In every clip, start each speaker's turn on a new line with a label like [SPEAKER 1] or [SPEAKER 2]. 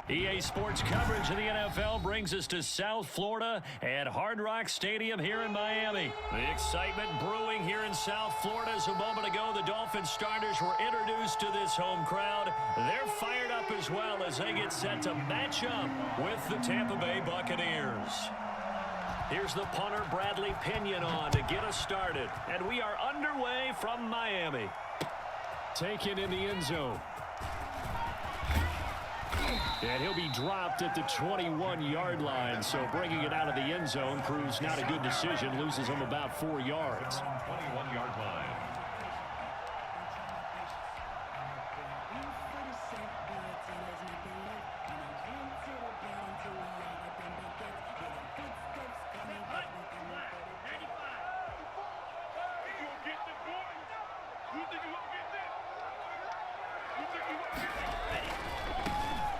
[SPEAKER 1] EA Sports coverage of the NFL brings us to South Florida at Hard Rock Stadium here in Miami. The excitement brewing here in South Florida as a moment ago the Dolphins starters were introduced to this home crowd. They're fired up as well as they get set to match up with the Tampa Bay Buccaneers. Here's the punter, Bradley Pinion, on to get us started. And we are underway from Miami. Taken in the end zone. And he'll be dropped at the 21-yard line. So bringing it out of the end zone proves not a good decision. Loses him about 4 yards.
[SPEAKER 2] 21-yard line.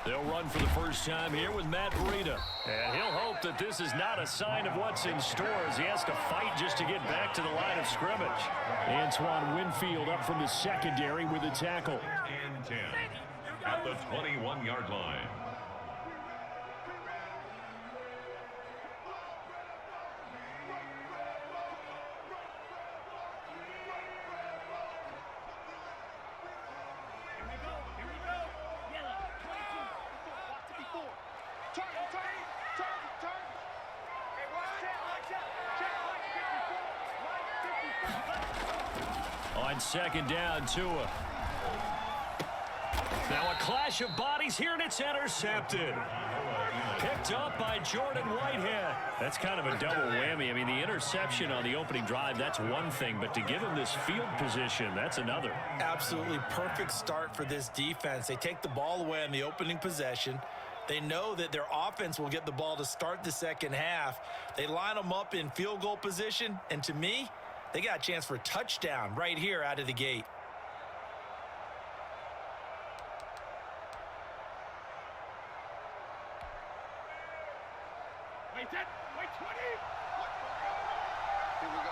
[SPEAKER 1] They'll run for the first time here with Matt Breida. And he'll hope that this is not a sign of what's in store as he has to fight just to get back to the line of scrimmage. Antoine Winfield up from the secondary with a tackle.
[SPEAKER 2] And 10 at the 21-yard line.
[SPEAKER 1] On second down, Tua. Now a clash of bodies here, and it's intercepted. Picked up by Jordan Whitehead. That's kind of a double whammy. I mean, the interception on the opening drive, that's one thing, but to give him this field position, that's another.
[SPEAKER 3] Absolutely perfect start for this defense. They take the ball away on the opening possession. They know that their offense will get the ball to start the second half. They line them up in field goal position, and to me, they got a chance for a touchdown right here out of the gate.
[SPEAKER 4] Wait 10, wait 20.
[SPEAKER 5] Here we go.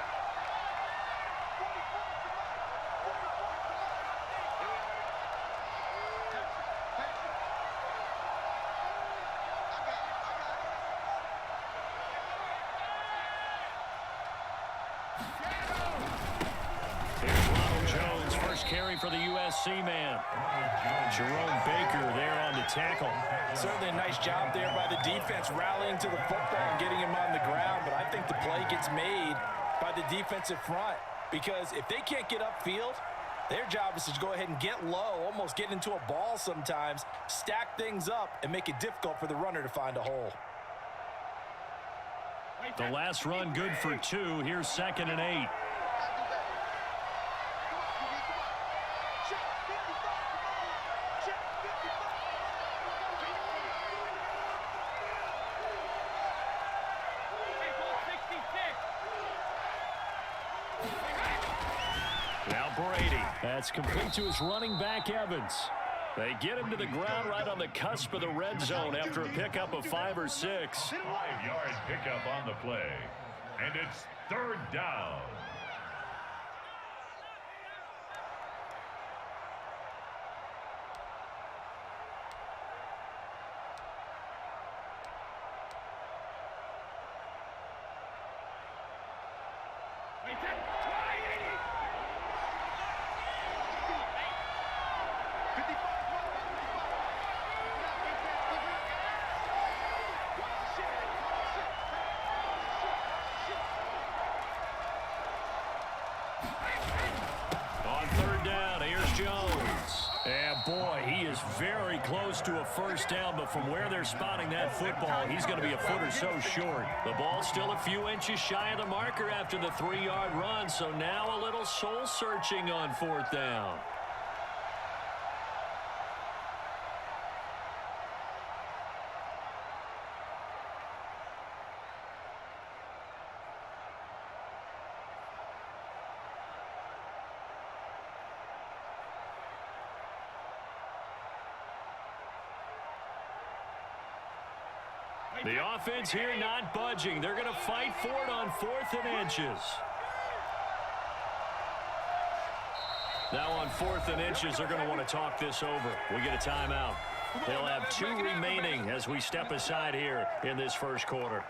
[SPEAKER 1] Carry for the USC man. Jerome Baker there on the tackle.
[SPEAKER 3] Certainly a nice job there by the defense rallying to the football and getting him on the ground, but I think the play gets made by the defensive front because if they can't get upfield, their job is to go ahead and get low, almost get into a ball sometimes, stack things up, and make it difficult for the runner to find a hole.
[SPEAKER 1] The last run good for 2. Here's 2nd and 8. That's complete to his running back, Evans. They get him to the ground right on the cusp of the red zone after a pickup of 5 or 6.
[SPEAKER 2] 5-yard pickup on the play. And it's 3rd down.
[SPEAKER 4] Wait 10, 20.
[SPEAKER 1] On 3rd down, here's Jones. And boy, he is very close to a first down, but from where they're spotting that football, he's going to be a foot or so short. The ball's still a few inches shy of the marker after the 3-yard run, so now a little soul-searching on 4th down. The offense here not budging. They're going to fight for it on 4th and inches. Now on 4th and inches, they're going to want to talk this over. We get a timeout. They'll have 2 remaining as we step aside here in this first quarter.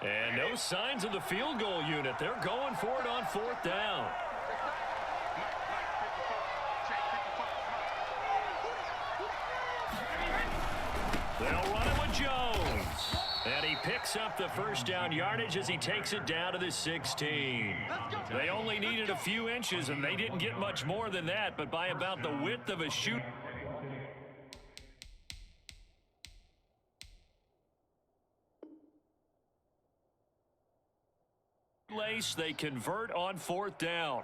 [SPEAKER 1] And no signs of the field goal unit. They're going for it on 4th down. They'll run it with Jones. And he picks up the first down yardage as he takes it down to the 16. They only needed a few inches, and they didn't get much more than that, but by about the width of a shoot. They convert on 4th down.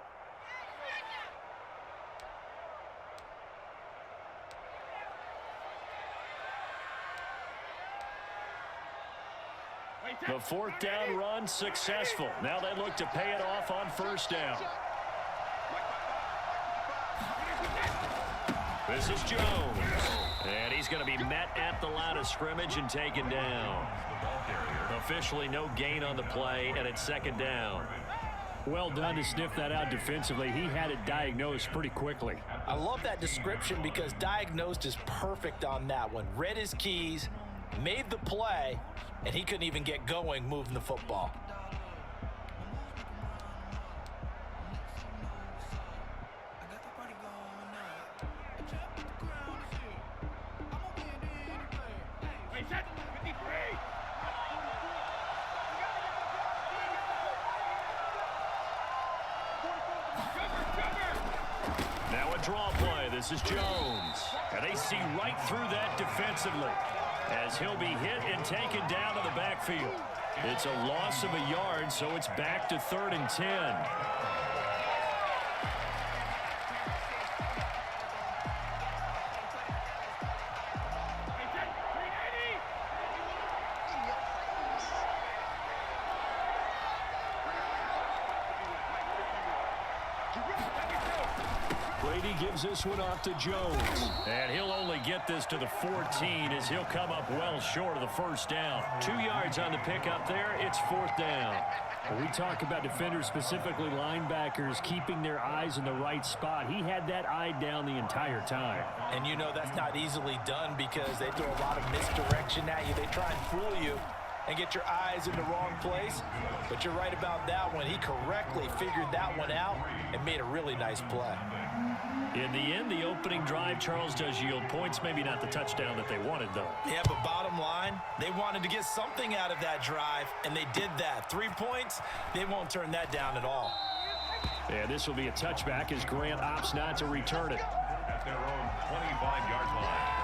[SPEAKER 1] The 4th down run successful. Now they look to pay it off on 1st down. This is Jones. And he's going to be met at the line of scrimmage and taken down. Officially no gain on the play, and it's 2nd down.
[SPEAKER 5] Well done to sniff that out defensively. He had it diagnosed pretty quickly.
[SPEAKER 3] I love that description because diagnosed is perfect on that one. Read his keys, made the play, and he couldn't even get going moving the football.
[SPEAKER 1] Draw play. This is Jones. And they see right through that defensively as he'll be hit and taken down to the backfield. It's a loss of a yard, so it's back to 3rd and 10. Gives this one off to Jones. And he'll only get this to the 14 as he'll come up well short of the 1st down. 2 yards on the pickup there. It's 4th down.
[SPEAKER 5] When we talk about defenders, specifically linebackers, keeping their eyes in the right spot. He had that eye down the entire time.
[SPEAKER 3] And you know that's not easily done because they throw a lot of misdirection at you. They try and fool you and get your eyes in the wrong place. But you're right about that one. He correctly figured that one out and made a really nice play.
[SPEAKER 1] In the end, the opening drive, Charles, does yield points. Maybe not the touchdown that they wanted, though.
[SPEAKER 3] Yeah, but bottom line, they wanted to get something out of that drive, and they did that. 3 points, they won't turn that down at all.
[SPEAKER 1] And this will be a touchback as Grant opts not to return it.
[SPEAKER 2] At their own 25-yard line.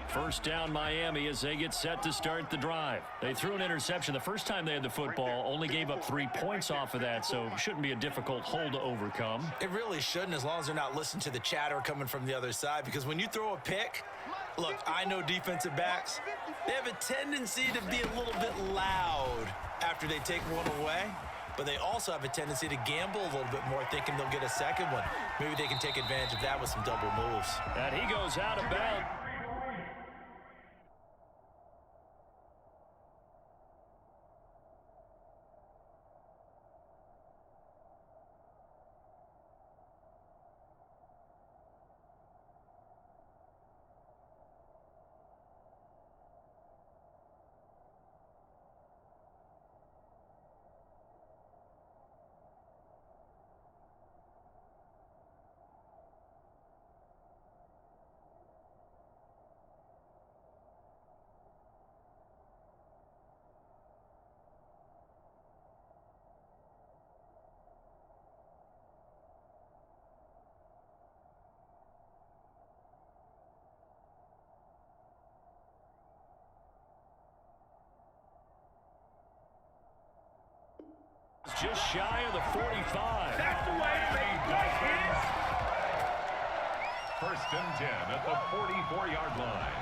[SPEAKER 1] First down Miami as they get set to start the drive. They threw an interception the first time they had the football, only gave up 3 points off of that, so shouldn't be a difficult hole to overcome.
[SPEAKER 3] It really shouldn't, as long as they're not listening to the chatter coming from the other side, because when you throw a pick, look, I know defensive backs, they have a tendency to be a little bit loud after they take one away, but they also have a tendency to gamble a little bit more, thinking they'll get a second one. Maybe they can take advantage of that with some double moves.
[SPEAKER 1] And he goes out of bounds. Just shy of the 45.
[SPEAKER 4] That's the way they play it.
[SPEAKER 2] 1st and 10 at the 44-yard line.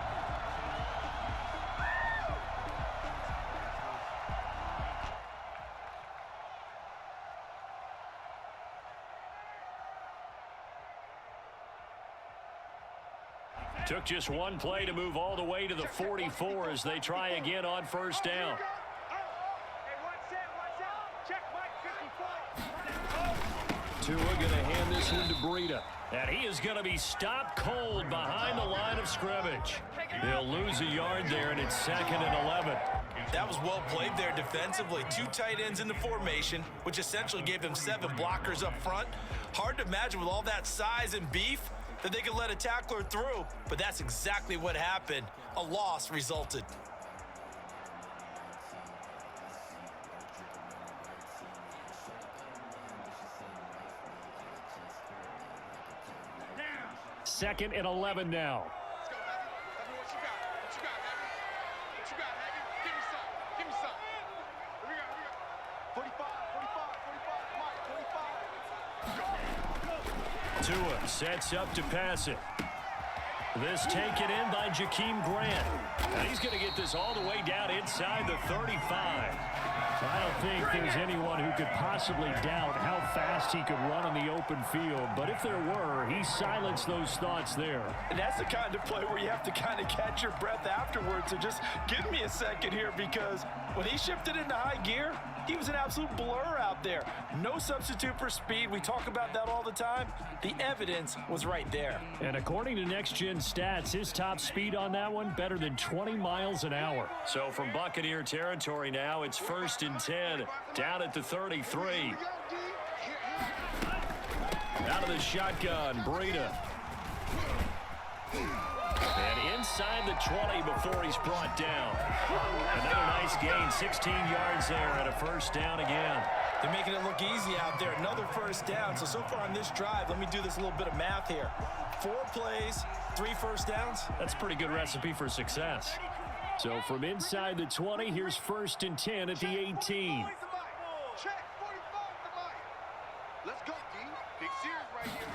[SPEAKER 1] Took just one play to move all the way to the 44 as they try again on first down. Tua going to hand this one to Breida. And he is going to be stopped cold behind the line of scrimmage. He'll lose a yard there, and it's 2nd and 11.
[SPEAKER 3] That was well played there defensively. 2 tight ends in the formation, which essentially gave them 7 blockers up front. Hard to imagine with all that size and beef that they could let a tackler through, but that's exactly what happened. A loss resulted.
[SPEAKER 5] Second and 11 now. Tua sets up to pass it. This taken in by Jakeem Grant. And he's going to get this all the way down inside the 35. I don't think there's anyone who could possibly doubt how fast he could run on the open field. But if there were, he silenced those thoughts there.
[SPEAKER 3] And that's the kind of play where you have to kind of catch your breath afterwards. So just give me a second here, because when he shifted into high gear, he was an absolute blur out there. No substitute for speed. We talk about that all the time. The evidence was right there.
[SPEAKER 5] And according to Next Gen Stats, his top speed on that one, better than 20 miles an hour.
[SPEAKER 1] So from Buccaneer territory now, it's 1st and 10, down at the 33. Out of the shotgun, Breida. And inside the 20 before he's brought down. Another nice gain, 16 yards there, and a first down again.
[SPEAKER 3] They're making it look easy out there. Another first down. So far on this drive, let me do this little bit of math here. 4 plays, 3 first downs.
[SPEAKER 5] That's a pretty good recipe for success. So from inside the 20, here's 1st and 10 at the 18.
[SPEAKER 4] Check 45 to Mike. Let's go, D. Big series right here.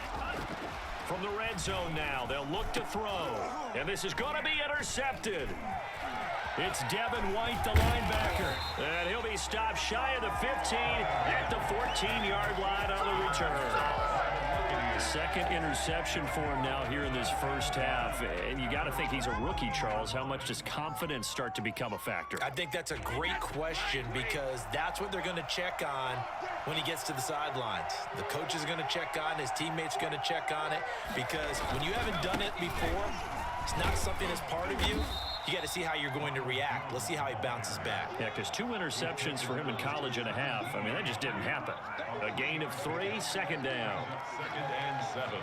[SPEAKER 1] From the red zone now, they'll look to throw. And this is going to be intercepted. It's Devin White, the linebacker. And he'll be stopped shy of the 15 at the 14-yard line on the return. Second interception for him now here in this first half. And you got to think he's a rookie, Charles. How much does confidence start to become a factor?
[SPEAKER 3] I think that's a great question, because that's what they're going to check on when he gets to the sidelines. The coach is going to check on, his teammates are going to check on it, because when you haven't done it before, it's not something that's part of you. You got to see how you're going to react. Let's see how he bounces back.
[SPEAKER 5] Yeah, because 2 interceptions for him in college and a half. I mean, that just didn't happen. A gain of 3, 2nd down.
[SPEAKER 2] 2nd and 7.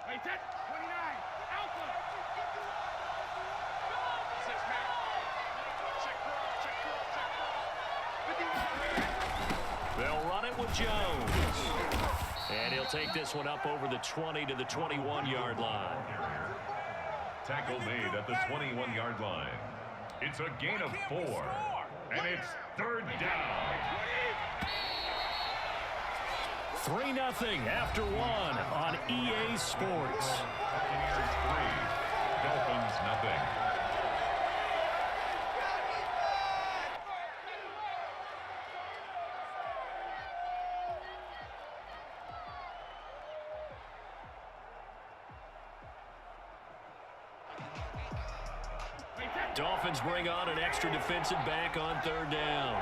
[SPEAKER 4] Hey, that's 29. Alpha. 6 man. Check cross.
[SPEAKER 1] They'll run it with Jones. And he'll take this one up over the 20 to the 21-yard line.
[SPEAKER 2] Tackle made at the 21-yard line. It's a gain of 4. And it's 3rd down.
[SPEAKER 5] 3-0 after 1 on EA Sports.
[SPEAKER 2] Buccaneers 3, Dolphins nothing.
[SPEAKER 1] Dolphins bring on an extra defensive back on 3rd down.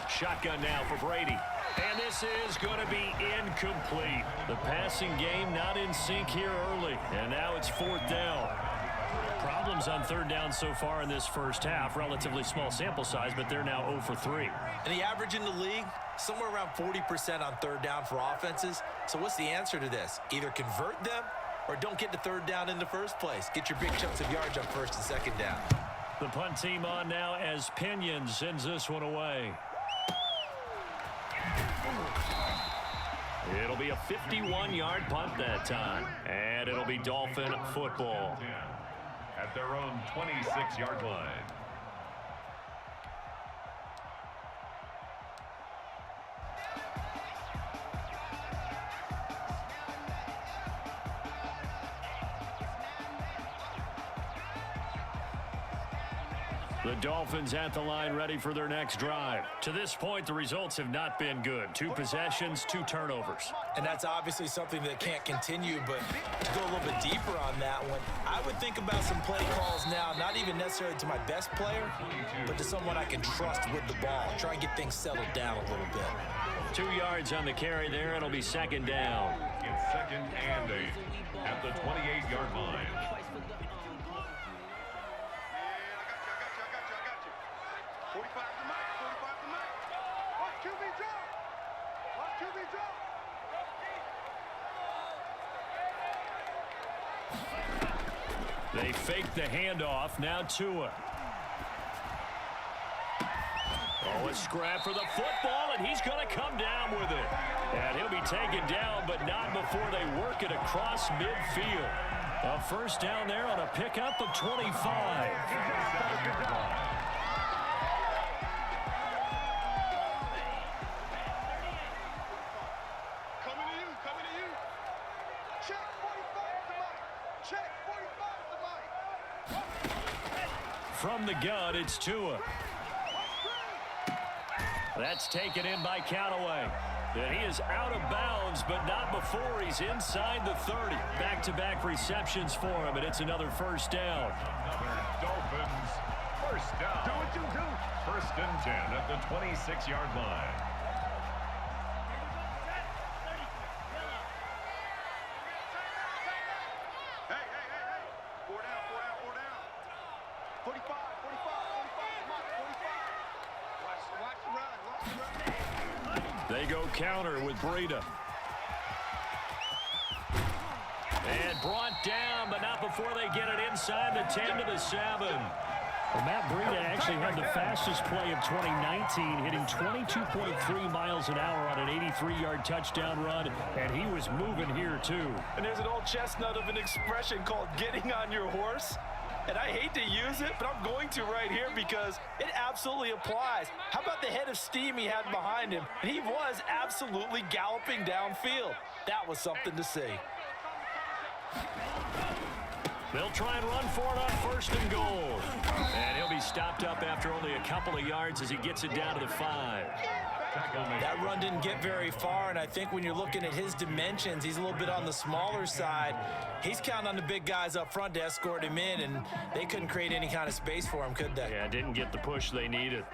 [SPEAKER 1] Shotgun now for Brady. And this is going to be incomplete. The passing game not in sync here early. And now it's 4th down. Problems on 3rd down so far in this first half. Relatively small sample size, but they're now 0 for 3.
[SPEAKER 3] And the average in the league, somewhere around 40% on 3rd down for offenses. So what's the answer to this? Either convert them or don't get to 3rd down in the first place. Get your big chunks of yards on 1st and 2nd down.
[SPEAKER 5] The punt team on now as Pinion sends this one away.
[SPEAKER 1] It'll be a 51-yard punt that time. And it'll be Dolphin football.
[SPEAKER 2] At their own 26-yard line.
[SPEAKER 1] The Dolphins at the line ready for their next drive. To this point, the results have not been good. 2 possessions, 2 turnovers.
[SPEAKER 3] And that's obviously something that can't continue, but to go a little bit deeper on that one, I would think about some play calls now, not even necessarily to my best player, but to someone I can trust with the ball. Try and get things settled down a little bit.
[SPEAKER 1] 2 yards on the carry there. It'll be second down.
[SPEAKER 2] It's 2nd and 8 at the 28-yard line.
[SPEAKER 1] They fake the handoff. Now Tua. Oh, a scrap for the football, and he's going to come down with it. And he'll be taken down, but not before they work it across midfield. A first down there on a pickup of 25. From the gun, it's Tua. That's taken in by Callaway. And he is out of bounds, but not before he's inside the 30. Back-to-back receptions for him, and it's another first down.
[SPEAKER 2] Dolphins, first down. Do what you do. 1st and 10 at the 26-yard line.
[SPEAKER 1] They go counter with Breida. And brought down, but not before they get it inside the 10 to the 7.
[SPEAKER 5] Well, Matt Breida actually had the fastest play of 2019, hitting 22.3 miles an hour on an 83-yard touchdown run, and he was moving here too.
[SPEAKER 3] And there's an old chestnut of an expression called getting on your horse. And I hate to use it, but I'm going to right here because it absolutely applies. How about the head of steam he had behind him? He was absolutely galloping downfield. That was something to see.
[SPEAKER 1] They'll try and run for it on 1st and goal. And he'll be stopped up after only a couple of yards as he gets it down to the 5.
[SPEAKER 3] That run didn't get very far, and I think when you're looking at his dimensions, he's a little bit on the smaller side. He's counting on the big guys up front to escort him in, and they couldn't create any kind of space for him, could they?
[SPEAKER 1] Yeah, didn't get the push they needed.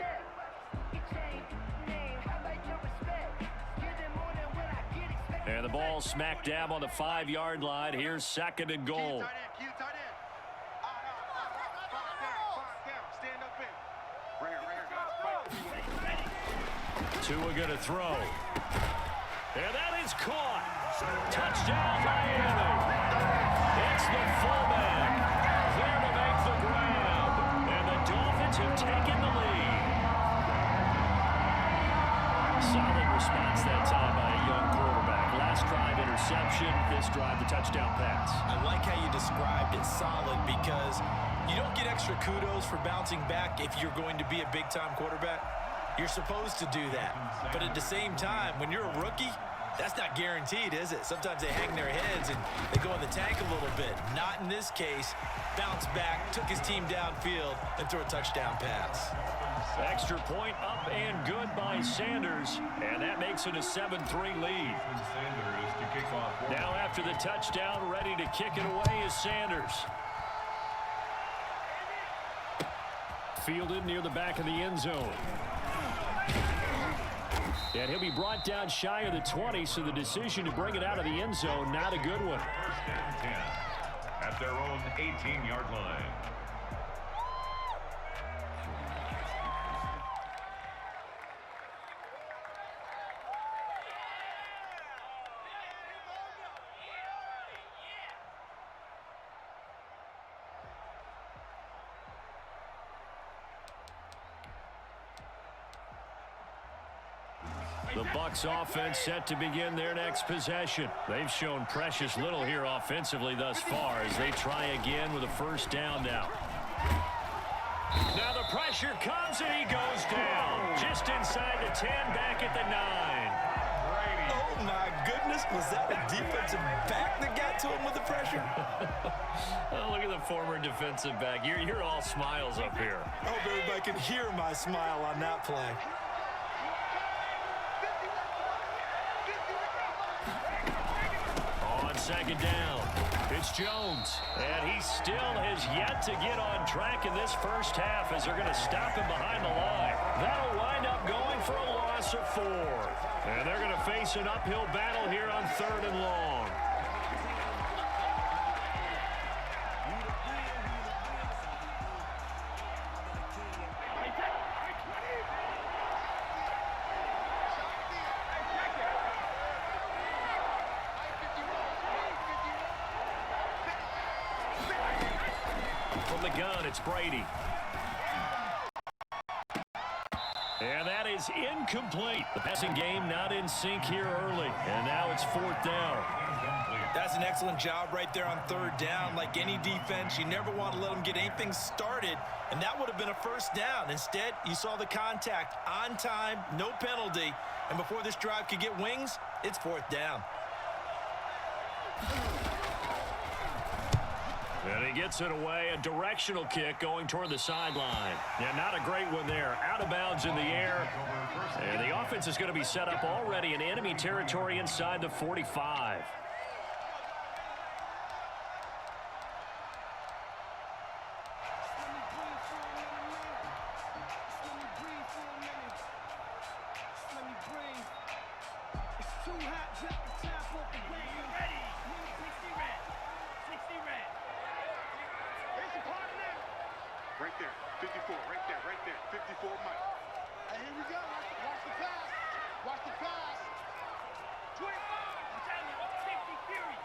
[SPEAKER 1] And the ball smack dab on the 5-yard line. Here's 2nd and goal. Tua going to throw. And that is caught. Touchdown, Miami. It's the fullback. There to make the grab. And the Dolphins have taken the lead. Solid response that time by a young quarterback. Last drive interception. This drive the touchdown pass.
[SPEAKER 3] I like how you described it, solid, because you don't get extra kudos for bouncing back if you're going to be a big-time quarterback. You're supposed to do that. But at the same time, when you're a rookie, that's not guaranteed, is it? Sometimes they hang their heads and they go in the tank a little bit. Not in this case. Bounce back, took his team downfield, and threw a touchdown pass.
[SPEAKER 1] Extra point up and good by Sanders. And that makes it a 7-3 lead. Now after the touchdown, ready to kick it away is Sanders. Fielded near the back of the end zone. And he'll be brought down shy of the 20, so the decision to bring it out of the end zone, not a good one.
[SPEAKER 2] 10 at their own 18-yard line.
[SPEAKER 1] The Bucs offense set to begin their next possession. They've shown precious little here offensively thus far as they try again with a first down now. Now the pressure comes and he goes down. Just inside the 10, back at the 9.
[SPEAKER 3] my goodness. Was that a defensive back that got to him with the pressure?
[SPEAKER 5] Oh, look at the former defensive back. You're all smiles up here.
[SPEAKER 3] I hope everybody can hear my smile on that play.
[SPEAKER 5] On second down, it's Jones. And he still has yet to get on track in this first half as they're going to stop him behind the line. That'll wind up going for a loss of 4. And they're going to face an uphill battle here on 3rd and long. From the gun, it's Brady. And that is incomplete. The passing game not in sync here early. And now it's 4th down.
[SPEAKER 3] That's an excellent job right there on 3rd down. Like any defense, you never want to let them get anything started. And that would have been a first down. Instead, you saw the contact on time, no penalty. And before this drive could get wings, it's 4th down.
[SPEAKER 5] And he gets it away, a directional kick going toward the sideline. Yeah, not a great one there. Out of bounds in the air. And the offense is going to be set up already in enemy territory inside the 45.
[SPEAKER 4] Right there, 54, right there, 54 Mike. And here we go, watch the pass, watch the pass. 25, I'm telling you,
[SPEAKER 5] 50 fury.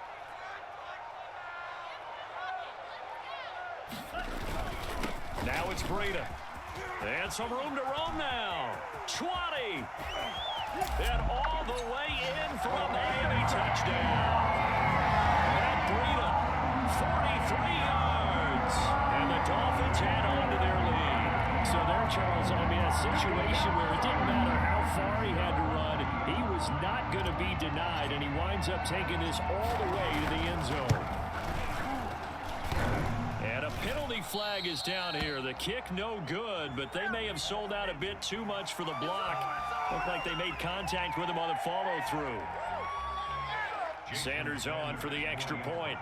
[SPEAKER 5] Now it's Breida. And some room to roam now. 20. And all the way in for a Miami touchdown. And Breida, 43 yards. And the Dolphins head on to their lead. So there, Charles, I mean, a situation where it didn't matter how far he had to run. He was not going to be denied, and he winds up taking this all the way to the end zone. And a penalty flag is down here. The kick no good, but they may have sold out a bit too much for the block. Looked like they made contact with him on the follow-through. Sanders on for the extra point.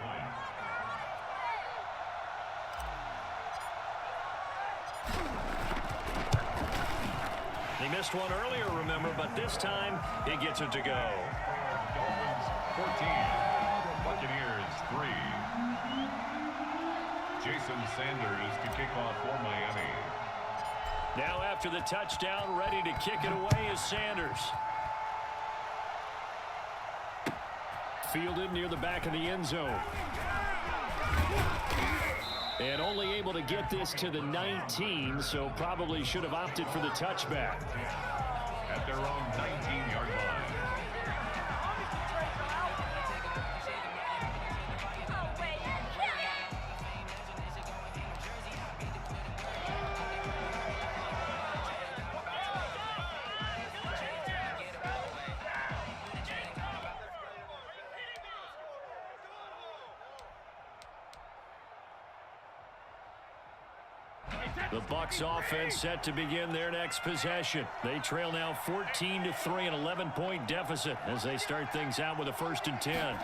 [SPEAKER 5] He missed one earlier, remember, but this time he gets it to go.
[SPEAKER 2] Dolphins 14, Buccaneers 3. Jason Sanders to kick off for Miami.
[SPEAKER 5] Now after the touchdown, ready to kick it away is Sanders. Fielded near the back of the end zone. And only able to get this to the 19, so probably should have opted for the touchback.
[SPEAKER 2] At their own 19-yard line.
[SPEAKER 5] The Bucs offense set to begin their next possession. They trail now 14-3, an 11-point deficit as they start things out with a 1st and 10.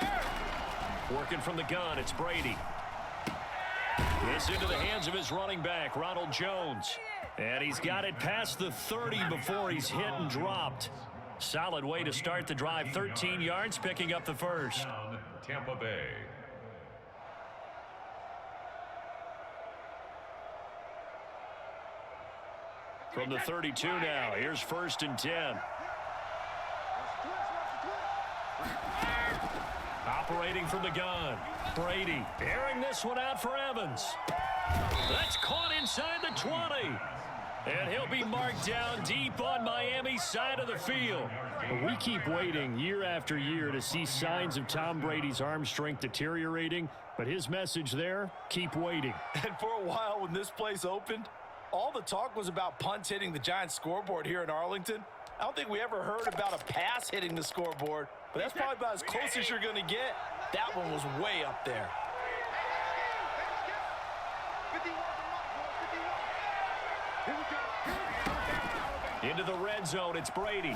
[SPEAKER 5] Working from the gun, it's Brady. This into the hands of his running back, Ronald Jones. And he's got it past the 30 before he's hit and dropped. Solid way to start the drive, 13 yards, picking up the first.
[SPEAKER 2] Tampa Bay.
[SPEAKER 5] From the 32 now, here's 1st and 10. Operating from the gun, Brady airing this one out for Evans. That's caught inside the 20. And he'll be marked down deep on Miami's side of the field. We keep waiting year after year to see signs of Tom Brady's arm strength deteriorating, but his message there, keep waiting.
[SPEAKER 3] And for a while when this place opened, all the talk was about punts hitting the Giants scoreboard here in Arlington. I don't think we ever heard about a pass hitting the scoreboard. but that's probably about as close as you're going to get. That one was way up there.
[SPEAKER 1] Into the red zone, it's Brady.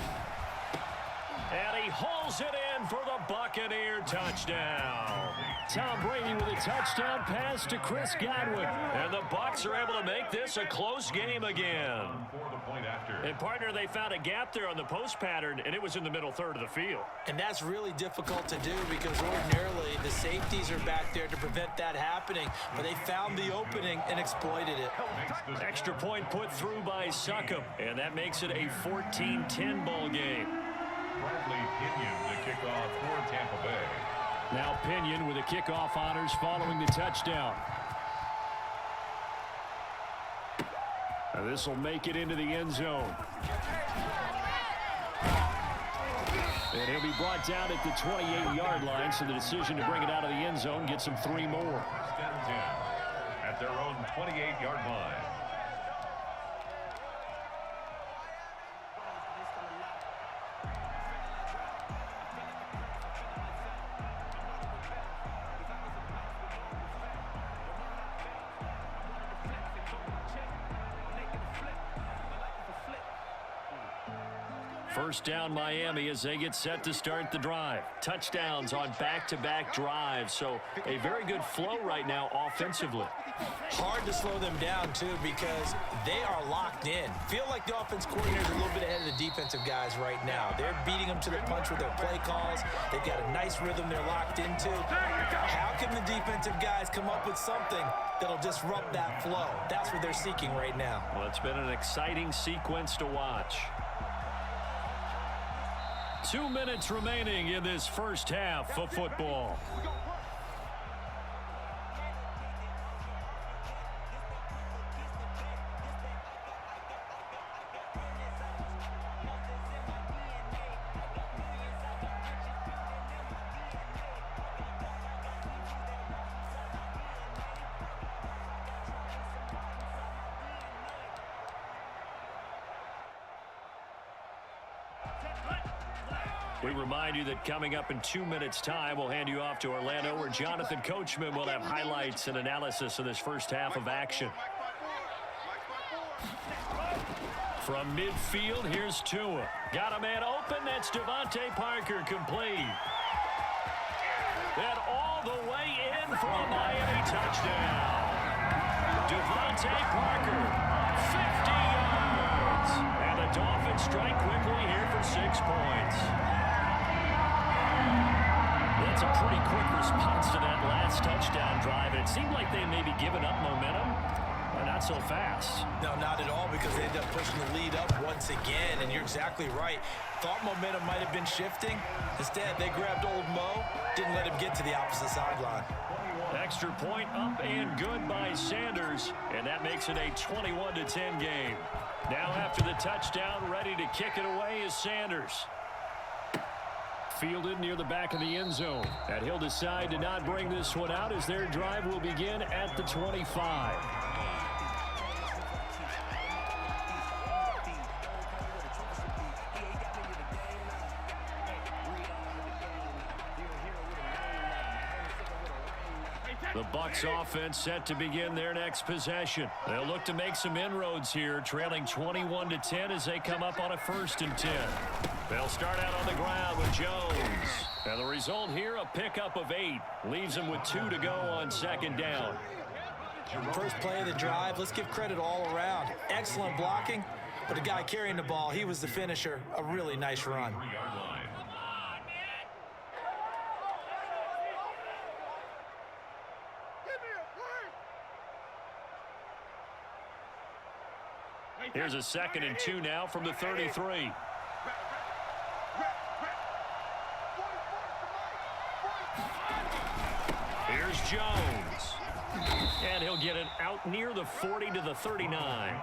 [SPEAKER 1] And he hauls it in for the Buccaneer touchdown. Tom Brady with a touchdown pass to Chris Godwin. And the Bucs are able to make this a close game again. And, partner, they found a gap there on the post pattern, and it was in the middle third of the field.
[SPEAKER 3] And that's really difficult to do because ordinarily the safeties are back there to prevent that happening. But they found the opening and exploited it.
[SPEAKER 1] Extra point put through by Succop, and that makes it a 14-10 ball game.
[SPEAKER 2] Bradley Pinion to kick off for Tampa Bay.
[SPEAKER 5] Now Pinion with the kickoff honors following the touchdown. This will make it into the end zone. And he'll be brought down at the 28-yard line, so the decision to bring it out of the end zone gets him 3 more.
[SPEAKER 2] At their own 28-yard line.
[SPEAKER 1] First down Miami as they get set to start the drive. Touchdowns on back-to-back drives, so a very good flow right now offensively.
[SPEAKER 3] Hard to slow them down, too, because they are locked in. Feel like the offense coordinator is a little bit ahead of the defensive guys right now. They're beating them to the punch with their play calls. They've got a nice rhythm they're locked into. How can the defensive guys come up with something that'll disrupt that flow? That's what they're seeking right now.
[SPEAKER 1] Well, it's been an exciting sequence to watch. 2 minutes remaining in this first half of football. We remind you that coming up in 2 minutes' time, we'll hand you off to Orlando, where Jonathan Coachman will have highlights and analysis of this first half of action. From midfield, here's Tua. Got a man open. That's Devontae Parker, complete. And all the way in for a Miami touchdown. Devontae Parker, 50 yards. And the Dolphins strike quickly here for 6 points. That's a pretty quick response to that last touchdown drive. It seemed like they may be giving up momentum, but not so fast.
[SPEAKER 3] No, not at all, because they ended up pushing the lead up once again, and you're exactly right. Thought momentum might have been shifting. Instead, they grabbed old Mo, didn't let him get to the opposite sideline.
[SPEAKER 1] Extra point up and good by Sanders, and that makes it a 21-10 game. Now after the touchdown, ready to kick it away is Sanders. Fielded near the back of the end zone. And he'll decide to not bring this one out as their drive will begin at the 25. The Bucs offense set to begin their next possession. They'll look to make some inroads here, trailing 21-10 as they come up on a 1st and 10. They'll start out on the ground with Jones. And the result here, a pickup of 8. Leaves them with 2 to go on 2nd down.
[SPEAKER 3] First play of the drive, let's give credit all around. Excellent blocking, but the guy carrying the ball, he was the finisher. A really nice run.
[SPEAKER 1] Here's a 2nd and 2 now from the 33. Here's Jones. And he'll get it out near the 40 to the 39.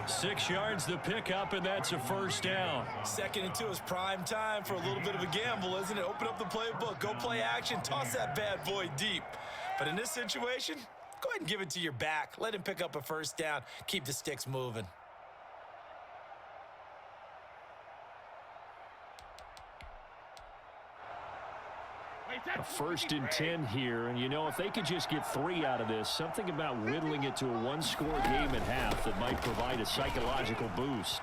[SPEAKER 1] 6 yards the pickup, and that's a 1st down.
[SPEAKER 3] 2nd and 2 is prime time for a little bit of a gamble, isn't it? Open up the playbook, go play action, toss that bad boy deep. But in this situation, go ahead and give it to your back. Let him pick up a 1st down. Keep the sticks moving.
[SPEAKER 5] A 1st and 10 here, and you know, if they could just get 3 out of this, something about whittling it to a 1-score game at half that might provide a psychological boost.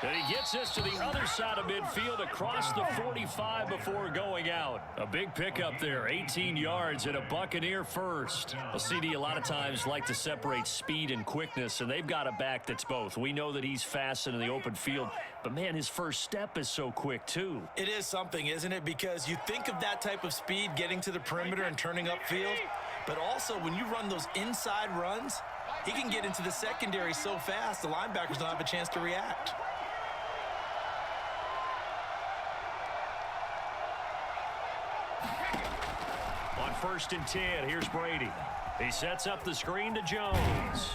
[SPEAKER 5] And he gets this to the other side of midfield across the 45 before going out. A big pickup there, 18 yards and a Buccaneer first. A CD a lot of times like to separate speed and quickness, and they've got a back that's both. We know that he's fast in the open field, but man, his first step is so quick too.
[SPEAKER 3] It is something, isn't it? Because you think of that type of speed getting to the perimeter and turning upfield, but also when you run those inside runs, he can get into the secondary so fast the linebackers don't have a chance to react.
[SPEAKER 5] On 1st and 10, here's Brady. He sets up the screen to Jones.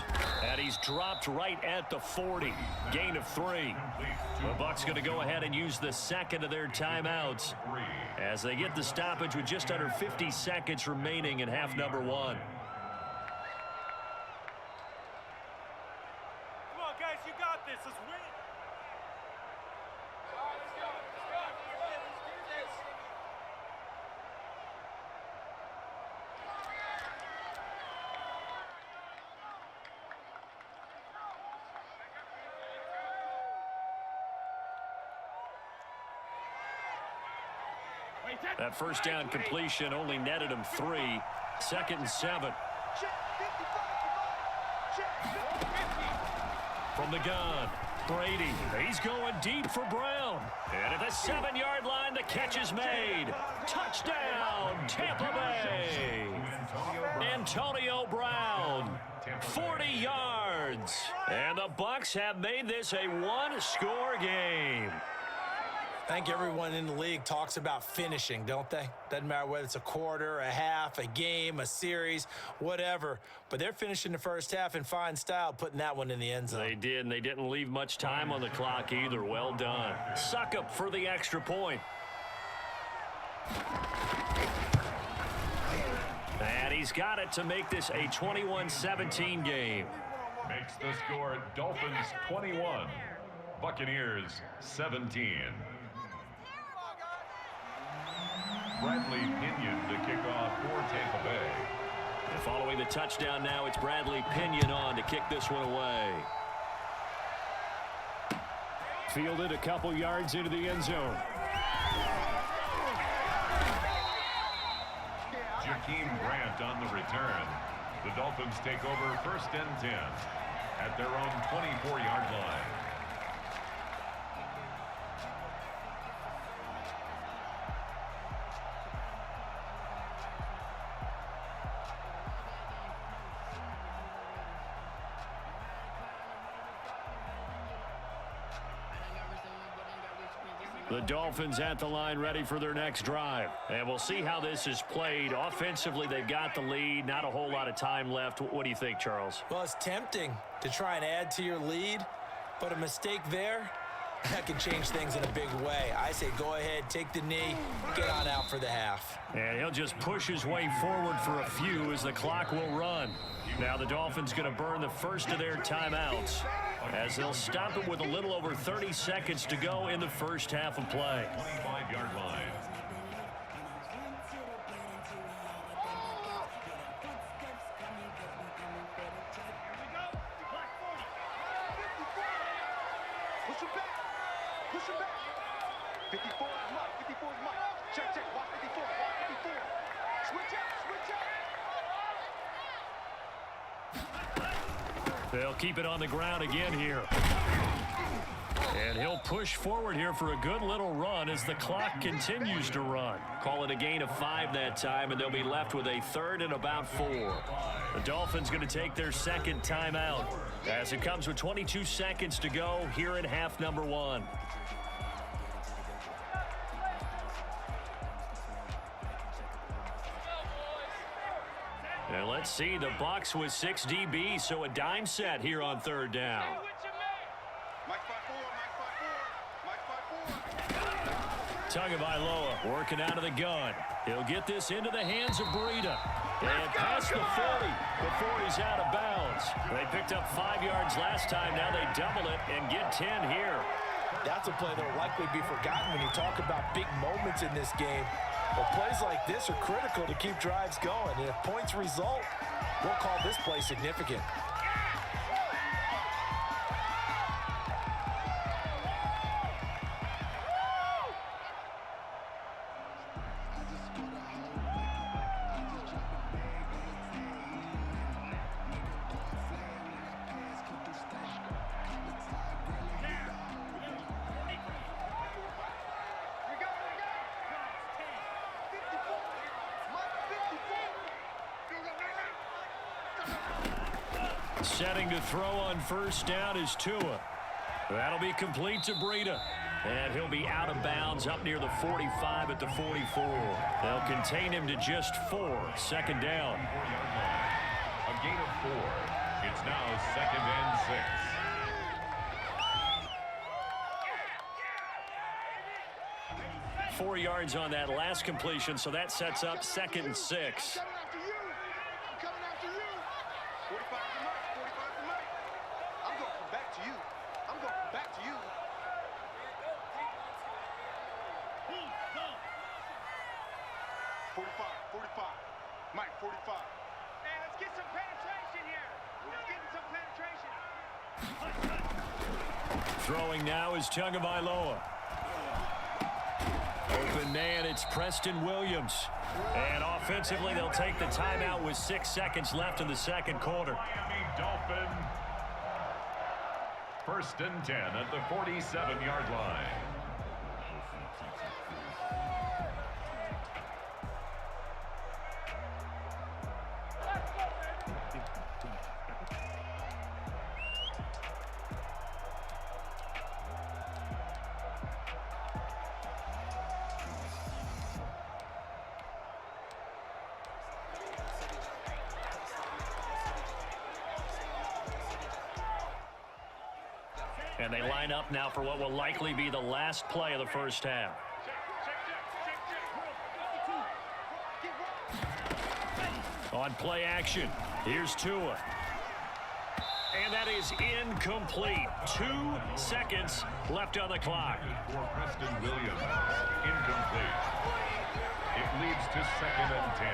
[SPEAKER 5] And he's dropped right at the 40. Gain of 3. The Bucs going to go ahead and use the second of their timeouts as they get the stoppage with just under 50 seconds remaining in half number 1.
[SPEAKER 6] Come on, guys, you got this. Let's win.
[SPEAKER 5] That first down completion only netted him 3. 2nd and 7. From the gun, Brady. He's going deep for Brown. And at the 7-yard line, the catch is made. Touchdown, Tampa Bay. Antonio Brown, 40 yards. And the Bucs have made this a 1-score game.
[SPEAKER 3] I think everyone in the league talks about finishing, don't they? Doesn't matter whether it's a quarter, a half, a game, a series, whatever. But they're finishing the first half in fine style, putting that one in the end zone.
[SPEAKER 5] They did, and they didn't leave much time on the clock either. Well done. Suck up for the extra point. And he's got it to make this a 21-17 game.
[SPEAKER 2] Makes the score Dolphins 21, Buccaneers 17. Bradley Pinion to kick off for Tampa Bay.
[SPEAKER 5] And following the touchdown now, it's Bradley Pinion on to kick this one away. Fielded a couple yards into the end zone.
[SPEAKER 2] Jakeem Grant on the return. The Dolphins take over 1st and 10 at their own 24-yard line.
[SPEAKER 5] The Dolphins at the line ready for their next drive. And we'll see how this is played. Offensively, they've got the lead. Not a whole lot of time left. What do you think, Charles?
[SPEAKER 3] Well, it's tempting to try and add to your lead, but a mistake there, that can change things in a big way. I say go ahead, take the knee, get on out for the half.
[SPEAKER 5] And he'll just push his way forward for a few as the clock will run. Now the Dolphins going to burn the first of their timeouts as they'll stop it with a little over 30 seconds to go in the first half of play.
[SPEAKER 2] 25-yard line.
[SPEAKER 4] Push him back. Push him back. 54 is Mike. 54 is Mike. Check, check. Watch 54. Watch 54. Switch out. Switch out.
[SPEAKER 5] They'll keep it on the ground again here. And he'll push forward here for a good little run as the clock continues to run. Call it a gain of 5 that time, and they'll be left with a 3rd and about 4. The Dolphins going to take their second timeout as it comes with 22 seconds to go here in half number 1. And let's see, the Bucs with 6 DB, so a dime set here on 3rd down.
[SPEAKER 4] Mike 5-4. Mike 5-4.
[SPEAKER 5] Tagovailoa working out of the gun. He'll get this into the hands of Breida. And past the 40 before he's out of bounds. They picked up 5 yards last time. Now they double it and get 10 here.
[SPEAKER 3] That's a play that will likely be forgotten when you talk about big moments in this game. But plays like this are critical to keep drives going. And if points result, we'll call this play significant.
[SPEAKER 5] Setting to throw on first down is Tua. That'll be complete to Breida. And he'll be out of bounds up near the 45 at the 44. They'll contain him to just 4. Second down.
[SPEAKER 2] A gain of 4. It's now 2nd and 6.
[SPEAKER 5] 4 yards on that last completion, so that sets up 2nd and 6.
[SPEAKER 4] Mike, 45.
[SPEAKER 6] Hey, let's get some penetration here. Let's get some penetration.
[SPEAKER 5] Throwing now is Tagovailoa. Open man, it's Preston Williams. And offensively, they'll take the timeout with 6 seconds left in the second quarter.
[SPEAKER 2] Miami Dolphin. 1st and 10 at the 47-yard line.
[SPEAKER 5] And they line up now for what will likely be the last play of the first half. On play action, here's Tua. And that is incomplete. 2 seconds left on the clock.
[SPEAKER 2] For Preston Williams, incomplete. It leads to 2nd and 10.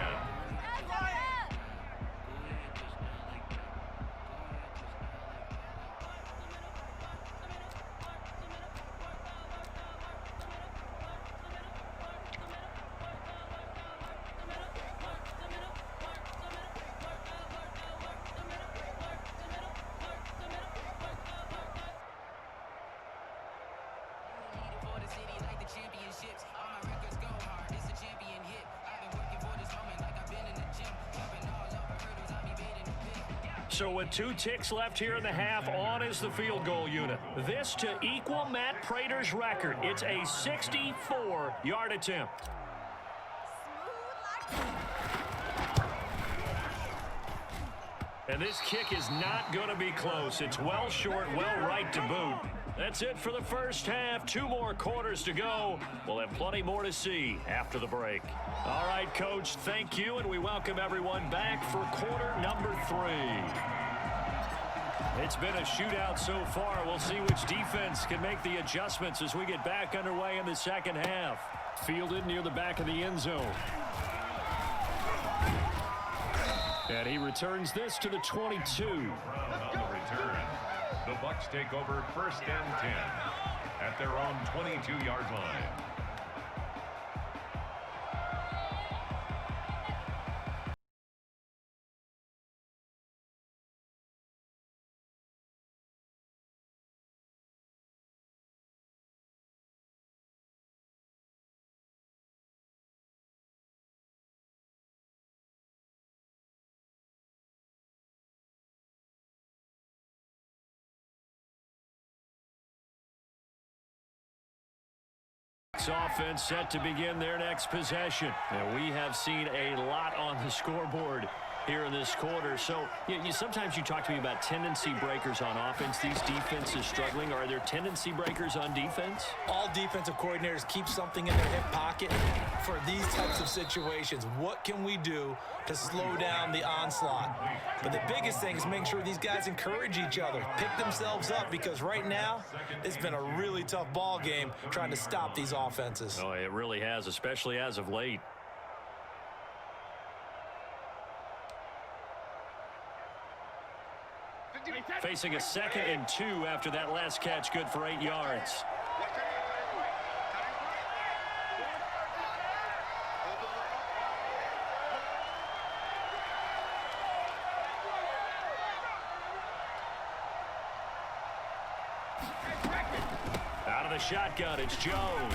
[SPEAKER 5] So with 2 ticks left here in the half, on is the field goal unit. This to equal Matt Prater's record. It's a 64-yard attempt. And this kick is not going to be close. It's well short, well right to boot. That's it for the first half. 2 more quarters to go. We'll have plenty more to see after the break. All right, Coach, thank you, and we welcome everyone back for quarter number 3. It's been a shootout so far. We'll see which defense can make the adjustments as we get back underway in the second half. Fielded near the back of the end zone. And he returns this to the 22.
[SPEAKER 2] On the return, the Bucs take over 1st and 10 at their own 22-yard line.
[SPEAKER 5] Offense set to begin their next possession. And we have seen a lot on the scoreboard
[SPEAKER 1] here in this quarter. So sometimes you talk to me about tendency breakers on offense. These defenses struggling. Are there tendency breakers on defense?
[SPEAKER 3] All defensive coordinators keep something in their hip pocket for these types of situations. What can we do to slow down the onslaught? But the biggest thing is make sure these guys encourage each other, pick themselves up, because right now it's been a really tough ball game trying to stop these offenses.
[SPEAKER 1] Oh, it really has, especially as of late. Facing a 2nd and 2 after that last catch, good for 8 yards. Out of the shotgun, it's Jones.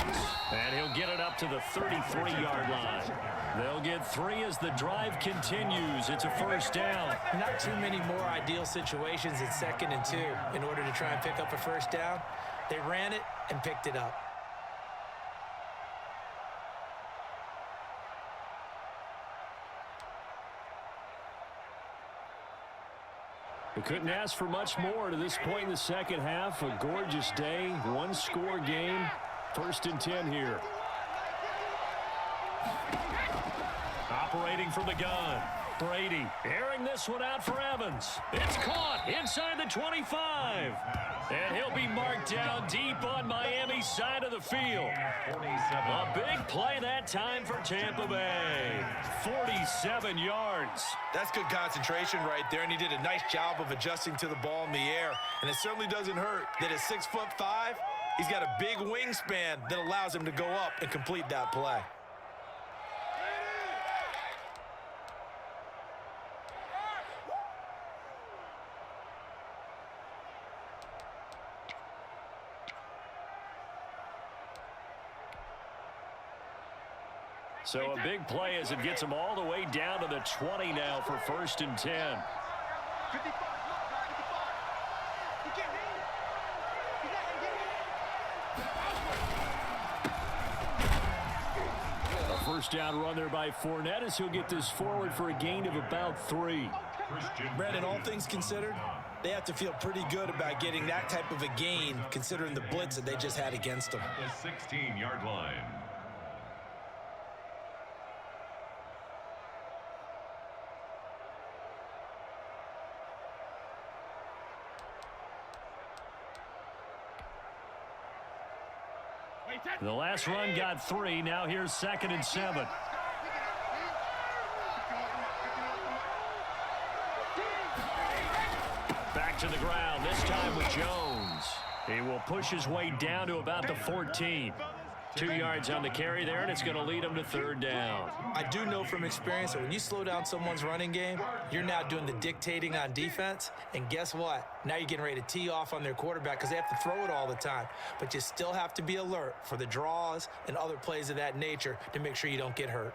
[SPEAKER 1] And he'll get it up to the 33-yard line. They'll get 3 as the drive continues. It's a first down.
[SPEAKER 3] Not too many more ideal situations in 2nd and 2 in order to try and pick up a first down. They ran it and picked it up.
[SPEAKER 5] We couldn't ask for much more to this point in the second half. A gorgeous day, one-score game. 1st and 10 here.
[SPEAKER 1] Operating from the gun. Brady airing this one out for Evans. It's caught inside the 25. And he'll be marked down deep on Miami's side of the field. A big play that time for Tampa Bay. 47 yards.
[SPEAKER 3] That's good concentration right there, and he did a nice job of adjusting to the ball in the air. And it certainly doesn't hurt that at 6'5", he's got a big wingspan that allows him to go up and complete that play.
[SPEAKER 1] So a big play as it gets him all the way down to the 20 now for 1st and 10.
[SPEAKER 4] 55. You can't hit it.
[SPEAKER 5] A first down run there by Fournette as he'll get this forward for a gain of about 3.
[SPEAKER 3] Brandon, all things considered, they have to feel pretty good about getting that type of a gain considering the blitz that they just had against them.
[SPEAKER 2] The 16-yard line.
[SPEAKER 1] The last run got 3. Now here's 2nd and 7. Back to the ground, this time with Jones. He will push his way down to about the 14. 2 yards on the carry there, and it's going to lead him to 3rd down.
[SPEAKER 3] I do know from experience that when you slow down someone's running game, you're now doing the dictating on defense. And guess what? Now you're getting ready to tee off on their quarterback because they have to throw it all the time. But you still have to be alert for the draws and other plays of that nature to make sure you don't get hurt.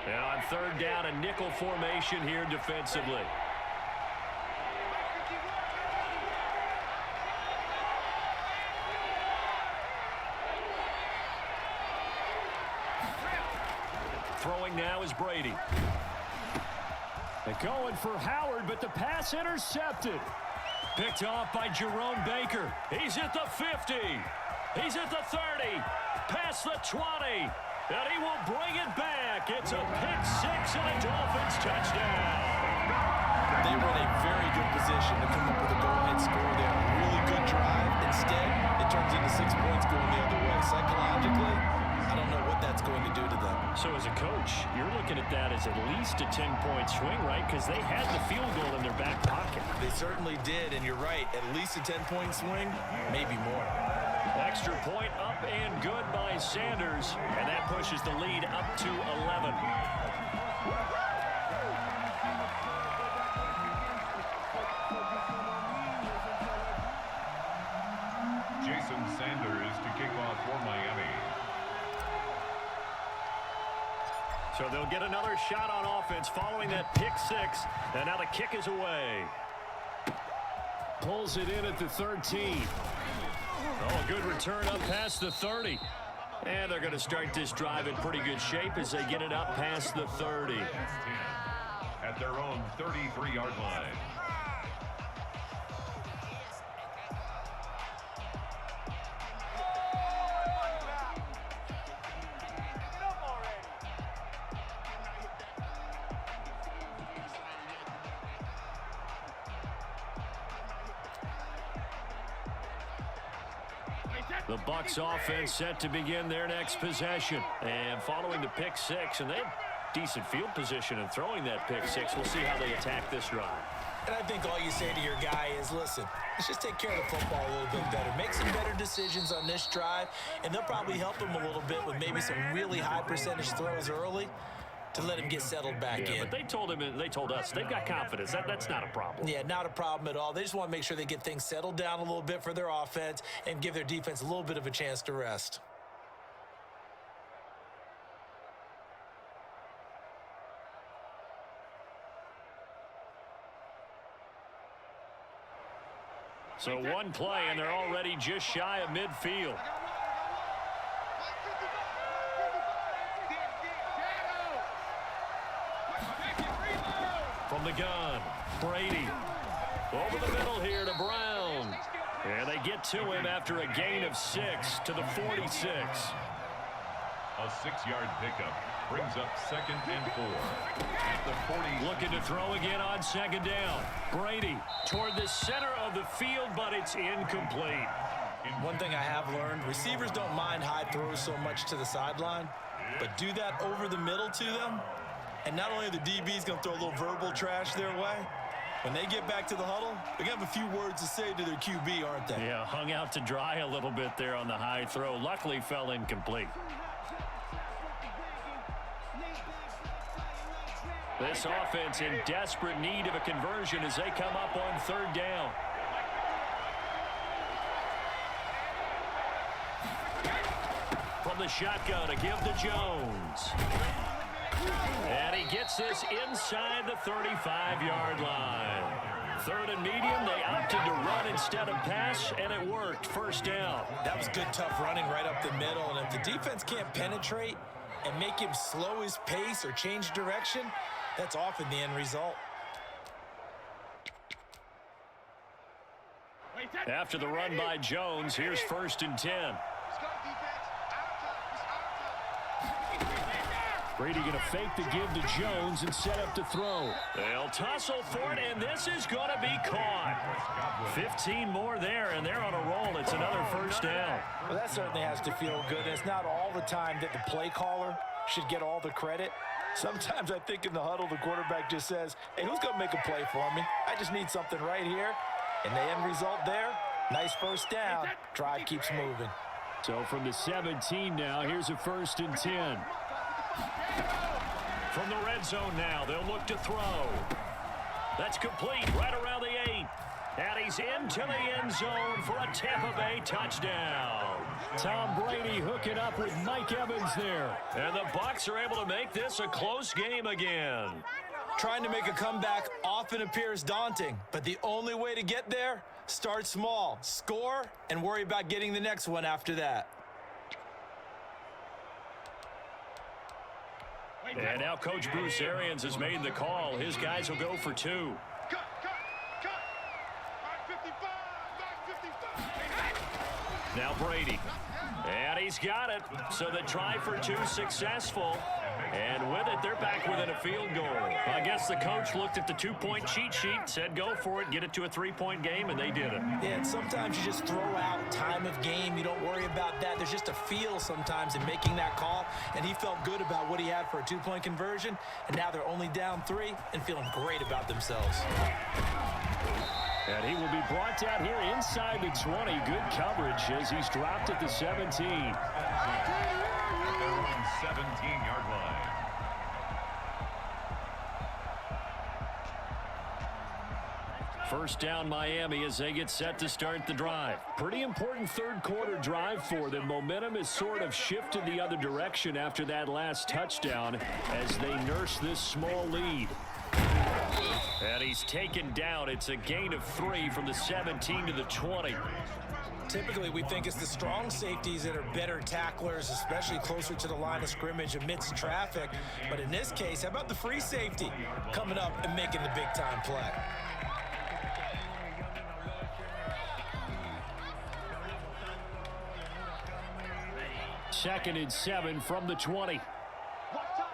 [SPEAKER 1] And on 3rd down, a nickel formation here defensively. Throwing now is Brady.
[SPEAKER 5] They're going for Howard, but the pass intercepted.
[SPEAKER 1] Picked off by Jerome Baker. He's at the 50. He's at the 30. Past the 20. And he will bring it back. It's a pick 6 and a Dolphins touchdown.
[SPEAKER 3] They were in a very good position to come up with a go-ahead score there. Really good drive. Instead, it turns into 6 points going the other way. Psychologically, I don't know what that's going to do to them.
[SPEAKER 1] So as a coach, you're looking at that as at least a 10-point swing, right? Because they had the field goal in their back pocket.
[SPEAKER 3] They certainly did, and you're right. At least a 10-point swing, maybe more.
[SPEAKER 1] Extra point up and good by Sanders. And that pushes the lead up to 11.
[SPEAKER 2] Jason Sanders to kick off for Miami.
[SPEAKER 1] So they'll get another shot on offense following that pick 6. And now the kick is away.
[SPEAKER 5] Pulls it in at the 13.
[SPEAKER 1] Oh, a good return up past the 30. And they're going to start this drive in pretty good shape as they get it up past the 30.
[SPEAKER 2] At at their own 33-yard line.
[SPEAKER 1] The Bucs offense set to begin their next possession. And following the pick six, and they have decent field position in throwing that pick six. We'll see how they attack this drive.
[SPEAKER 3] And I think all you say to your guy is, listen, let's just take care of the football a little bit better. Make some better decisions on this drive, and they'll probably help him a little bit with maybe some really high percentage throws early to let him get settled back in.
[SPEAKER 1] But they told him, and they told us, they've got confidence. That's not a problem.
[SPEAKER 3] Yeah, not a problem at all. They just want to make sure they get things settled down a little bit for their offense and give their defense a little bit of a chance to rest.
[SPEAKER 1] So one play, and they're already just shy of midfield. From the gun, Brady. Over the middle here to Brown. And they get to him after a gain of 6 to the 46.
[SPEAKER 2] A 6-yard pickup brings up 2nd and 4. At the 40.
[SPEAKER 1] Looking to throw again on 2nd down. Brady toward the center of the field, but it's incomplete.
[SPEAKER 3] One thing I have learned, receivers don't mind high throws so much to the sideline, but do that over the middle to them, and not only are the DBs going to throw a little verbal trash their way, when they get back to the huddle, they're going to have a few words to say to their QB, aren't they?
[SPEAKER 1] Yeah, hung out to dry a little bit there on the high throw. Luckily fell incomplete. This offense in desperate need of a conversion as they come up on 3rd down. From the shotgun to give to Jones. And he gets this inside the 35-yard line. 3rd and medium, they opted to run instead of pass, and it worked. 1st down.
[SPEAKER 3] That was good, tough running right up the middle, and if the defense can't penetrate and make him slow his pace or change direction, that's often the end result.
[SPEAKER 1] After the run by Jones, here's 1st and 10. Brady going to fake the give to Jones and set up to throw. They'll tussle for it, and this is going to be caught. 15 more there, and they're on a roll. It's another 1st down.
[SPEAKER 3] Well, that certainly has to feel good. And it's not all the time that the play caller should get all the credit. Sometimes I think in the huddle, the quarterback just says, hey, who's going to make a play for me? I just need something right here. And the end result there, nice 1st down. Drive keeps moving.
[SPEAKER 1] So from the 17 now, here's a 1st and 10. From the red zone now, they'll look to throw. That's complete right around the 8. And he's into the end zone for a Tampa Bay touchdown. Tom Brady hooking up with Mike Evans there. And the Bucs are able to make this a close game again.
[SPEAKER 3] Trying to make a comeback often appears daunting, but the only way to get there, start small, score, and worry about getting the next one after that.
[SPEAKER 1] And now Coach Bruce Arians has made the call. His guys will go for 2.
[SPEAKER 4] Cut. 55.
[SPEAKER 1] Now Brady. And he's got it. So the try for 2 successful. And with it, they're back within a field goal. I guess the coach looked at the 2-point cheat sheet, said go for it, get it to a 3-point game, and they did it.
[SPEAKER 3] Yeah, and sometimes you just throw out time of game. You don't worry about that. There's just a feel sometimes in making that call, and he felt good about what he had for a 2-point conversion, and now they're only down 3 and feeling great about themselves.
[SPEAKER 1] And he will be brought down here inside the 20. Good coverage as he's dropped at the 17.
[SPEAKER 2] At their own 17-yard line.
[SPEAKER 1] First down Miami as they get set to start the drive. Pretty important 3rd quarter drive for them. Momentum has sort of shifted the other direction after that last touchdown as they nurse this small lead. And he's taken down. It's a gain of 3 from the 17 to the 20.
[SPEAKER 3] Typically, we think it's the strong safeties that are better tacklers, especially closer to the line of scrimmage amidst traffic. But in this case, how about the free safety coming up and making the big-time play?
[SPEAKER 1] Second and 7 from the 20.
[SPEAKER 4] Watch time.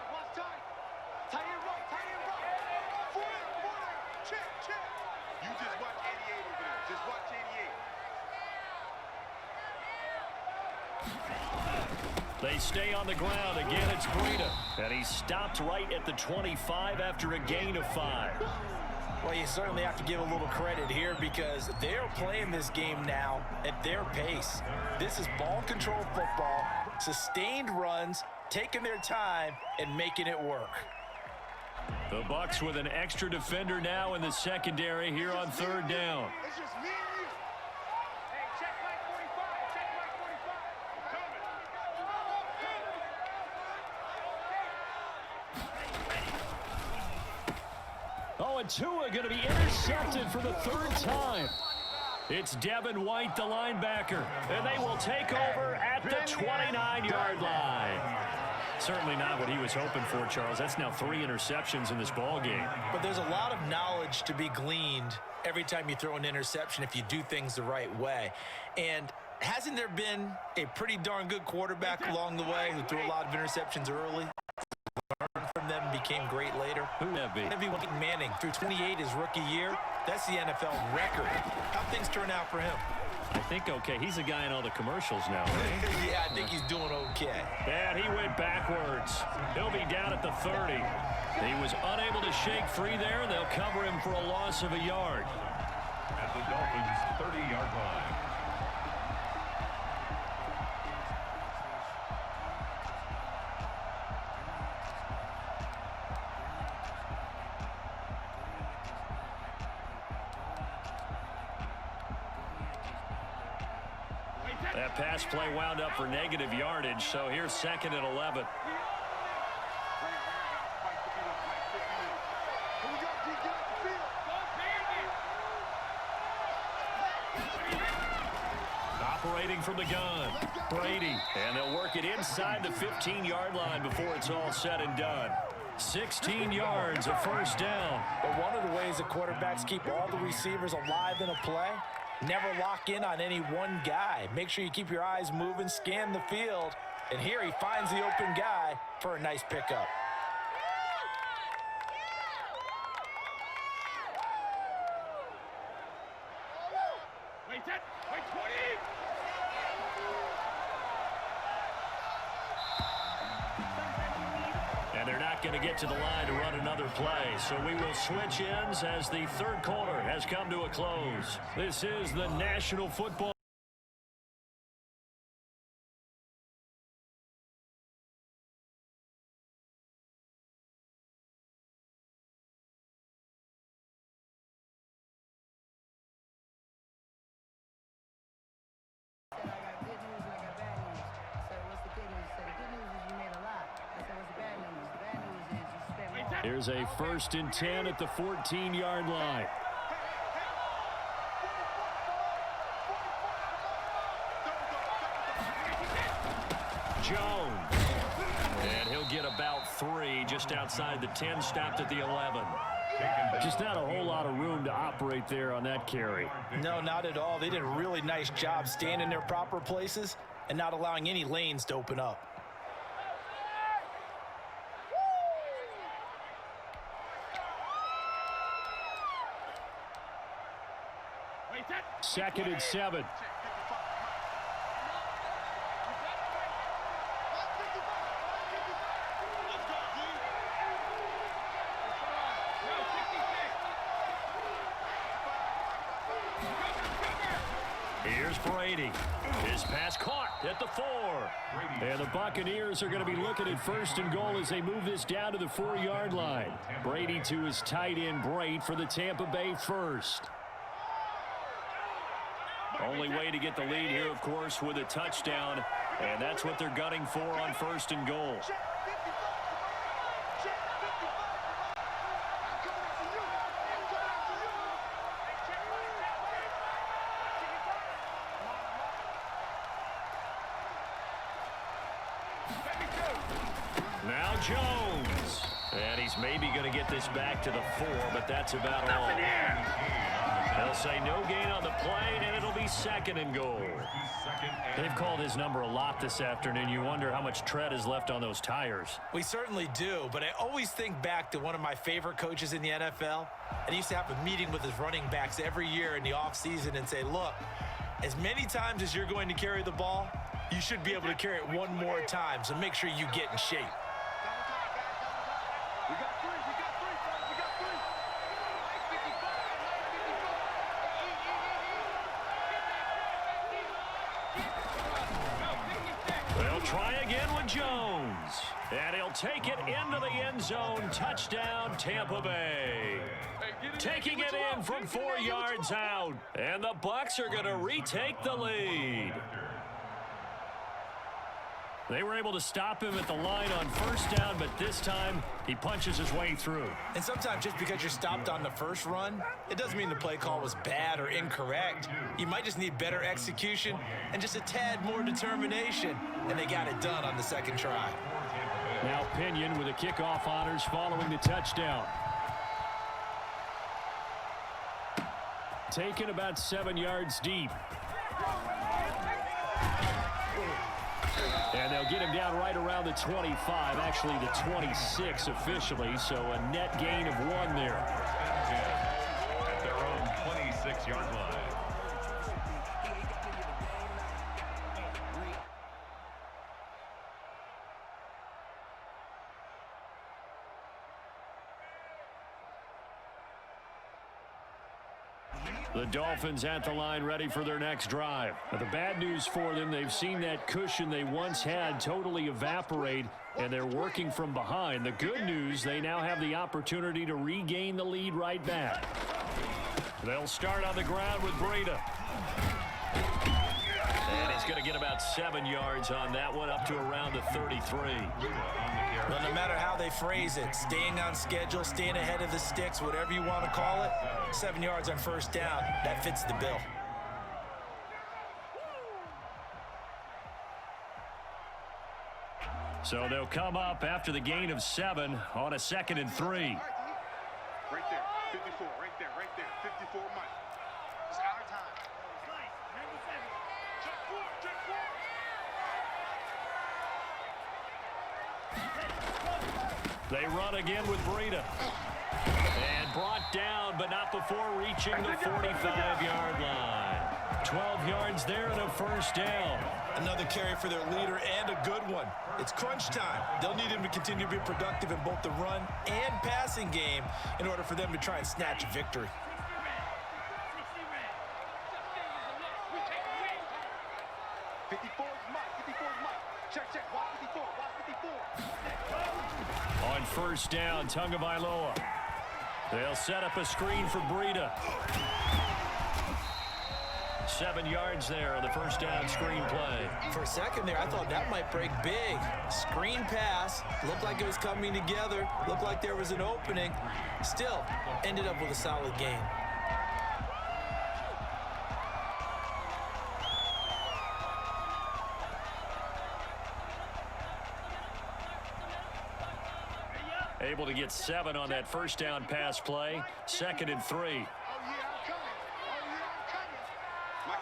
[SPEAKER 4] Tight end right. Four there. Check. You just watch 88 over there. Just watch 88.
[SPEAKER 1] They stay on the ground. Again, it's Breida. And he stopped right at the 25 after a gain of 5.
[SPEAKER 3] Well, you certainly have to give a little credit here because they're playing this game now at their pace. This is ball control football, sustained runs, taking their time, and making it work.
[SPEAKER 1] The Bucs with an extra defender now in the secondary here on third down.
[SPEAKER 4] It's just me and you.
[SPEAKER 6] Hey, check Mike 45. Check Mike 45.
[SPEAKER 1] Oh, and Tua going to be intercepted for the 3rd time. It's Devin White, the linebacker, and they will take over at the 29-yard line. Certainly not what he was hoping for, Charles. That's now 3 interceptions in this ball game.
[SPEAKER 3] But there's a lot of knowledge to be gleaned every time you throw an interception if you do things the right way. And hasn't there been a pretty darn good quarterback along the way who threw a lot of interceptions early? Learned from them, became great later.
[SPEAKER 1] Who would that be?
[SPEAKER 3] That'd be Peyton Manning. Through 28 his rookie year. That's the NFL record. How'd things turn out for him?
[SPEAKER 1] I think okay. He's a guy in all the commercials now, right?
[SPEAKER 3] Yeah, I think he's doing okay.
[SPEAKER 1] And he went backwards. He'll be down at the 30. He was unable to shake free there. They'll cover him for a loss of a yard.
[SPEAKER 2] At the Dolphins' 30-yard line.
[SPEAKER 1] That pass play wound up for negative yardage, so here's 2nd and 11. Operating from the gun, Brady, and they'll work it inside the 15-yard line before it's all said and done. 16 yards, a first down.
[SPEAKER 3] But one of the ways that quarterbacks keep all the receivers alive in a play, never lock in on any one guy. Make sure you keep your eyes moving, scan the field, and here he finds the open guy for a nice pickup.
[SPEAKER 6] Wait 20.
[SPEAKER 1] And they're not going to get to the line to run another play. So we will switch ends as the 3rd quarter has come to a close. This is the National Football. Here's a 1st and 10 at the 14-yard line. Jones. And he'll get about 3 just outside the 10, stopped at the 11. Just not a whole lot of room to operate there on that carry.
[SPEAKER 3] No, not at all. They did a really nice job staying in their proper places and not allowing any lanes to open up.
[SPEAKER 1] 2nd and 7. Here's Brady. His pass caught at the 4. And the Buccaneers are going to be looking at 1st and goal as they move this down to the 4-yard line. Brady to his tight end, Braid, for the Tampa Bay 1st. Only way to get the lead here, of course, with a touchdown. And that's what they're gunning for on 1st and goal. Now Jones. And he's maybe going to get this back to the 4, but that's about all. They'll say no gain on the play, and it'll be 2nd and goal. They've called his number a lot this afternoon. You wonder how much tread is left on those tires.
[SPEAKER 3] We certainly do, but I always think back to one of my favorite coaches in the NFL. And he used to have a meeting with his running backs every year in the offseason and say, look, as many times as you're going to carry the ball, you should be able to carry it one more time, so make sure you get in shape.
[SPEAKER 4] We got three, fellas, we got three. 55.
[SPEAKER 1] They'll try again with Jones. And he'll take it into the end zone. Touchdown, Tampa Bay. Taking it in from 4 yards out. And the Bucs are going to retake the lead. They were able to stop him at the line on 1st down, but this time he punches his way through.
[SPEAKER 3] And sometimes just because you're stopped on the first run, it doesn't mean the play call was bad or incorrect. You might just need better execution and just a tad more determination. And they got it done on the 2nd try.
[SPEAKER 5] Now Pinion with the kickoff honors following the touchdown. Taken about 7 yards deep. And they'll get him down right around the 25, actually the 26 officially, so a net gain of 1 there.
[SPEAKER 2] At their own 26-yard line.
[SPEAKER 5] The Dolphins at the line ready for their next drive. But the bad news for them, they've seen that cushion they once had totally evaporate, and they're working from behind. The good news, they now have the opportunity to regain the lead right back. They'll start on the ground with Breida.
[SPEAKER 1] And he's going to get about 7 yards on that one, up to around the 33.
[SPEAKER 3] Well, no matter how they phrase it, staying on schedule, staying ahead of the sticks, whatever you want to call it, 7 yards on 1st down, that fits the bill.
[SPEAKER 5] So they'll come up after the gain of 7 on a 2nd and 3.
[SPEAKER 4] Right there, 54, right there, 54 Mike. It's our time. Check four.
[SPEAKER 5] They run again with Breida. And brought down, but not before reaching the 45-yard line. 12 yards there and a 1st down.
[SPEAKER 3] Another carry for their leader and a good one. It's crunch time. They'll need him to continue to be productive in both the run and passing game in order for them to try and snatch a victory.
[SPEAKER 4] Check. Watch 54.
[SPEAKER 5] On 1st down, Tagovailoa. They'll set up a screen for Breida. 7 yards there on the 1st down screen play.
[SPEAKER 3] For a second there, I thought that might break big. Screen pass. Looked like it was coming together. Looked like there was an opening. Still, ended up with a solid game.
[SPEAKER 5] Able to get 7 on that 1st down pass play. 2nd and 3.
[SPEAKER 4] Oh, yeah, I'm coming. Mike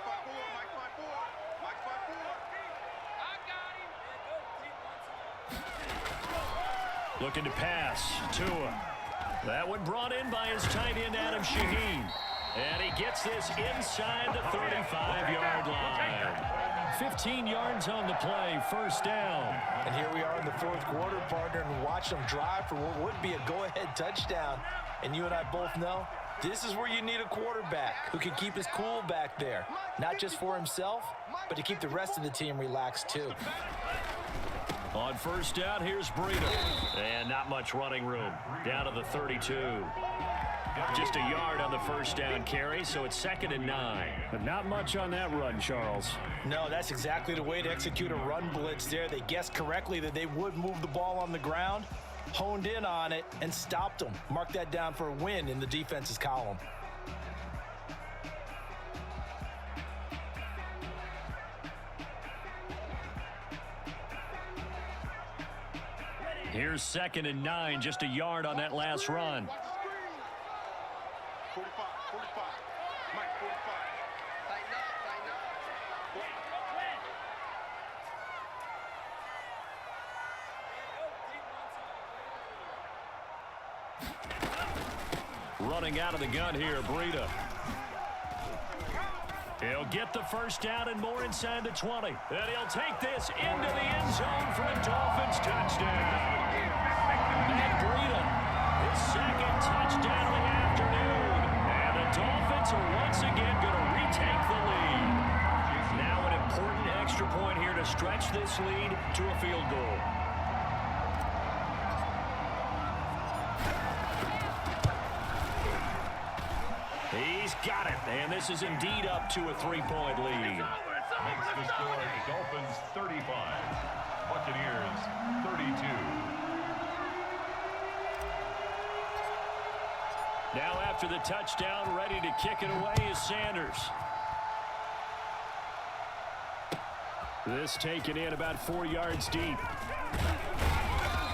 [SPEAKER 4] 5-4.
[SPEAKER 5] Looking to pass. Tua. That one brought in by his tight end, Adam Shaheen. And he gets this inside the 35-yard line. 15 yards on the play, 1st down.
[SPEAKER 3] And here we are in the 4th quarter, partner, and watch them drive for what would be a go-ahead touchdown. And you and I both know this is where you need a quarterback who can keep his cool back there, not just for himself, but to keep the rest of the team relaxed too.
[SPEAKER 5] On 1st down, here's Breida. And not much running room. Down to the 32. Just a yard on the 1st down carry, so it's 2nd and 9. But not much on that run, Charles.
[SPEAKER 3] No, that's exactly the way to execute a run blitz there. They guessed correctly that they would move the ball on the ground, honed in on it, and stopped them. Mark that down for a win in the defense's column.
[SPEAKER 1] Here's 2nd and 9, just a yard on that last run.
[SPEAKER 4] Watch the screen. 45, 45. Mike, 45. Tighten up, tighten up.
[SPEAKER 1] Running out of the gun here, Breida. He'll get the first down and more inside the 20. And he'll take this into the end zone for a Dolphins touchdown. And Breida, his 2nd touchdown of the afternoon. And the Dolphins are once again going to retake the lead. Now an important extra point here to stretch this lead to a field goal. He's got it, and this is indeed up to a 3-point lead.
[SPEAKER 2] Makes the score Dolphins 35, Buccaneers 32.
[SPEAKER 1] Now after the touchdown, ready to kick it away is Sanders. This taken in about 4 yards deep.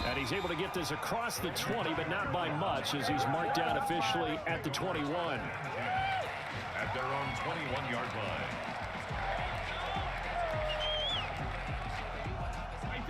[SPEAKER 1] And he's able to get this across the 20, but not by much, as he's marked down officially at the 21.
[SPEAKER 2] At their own 21-yard line.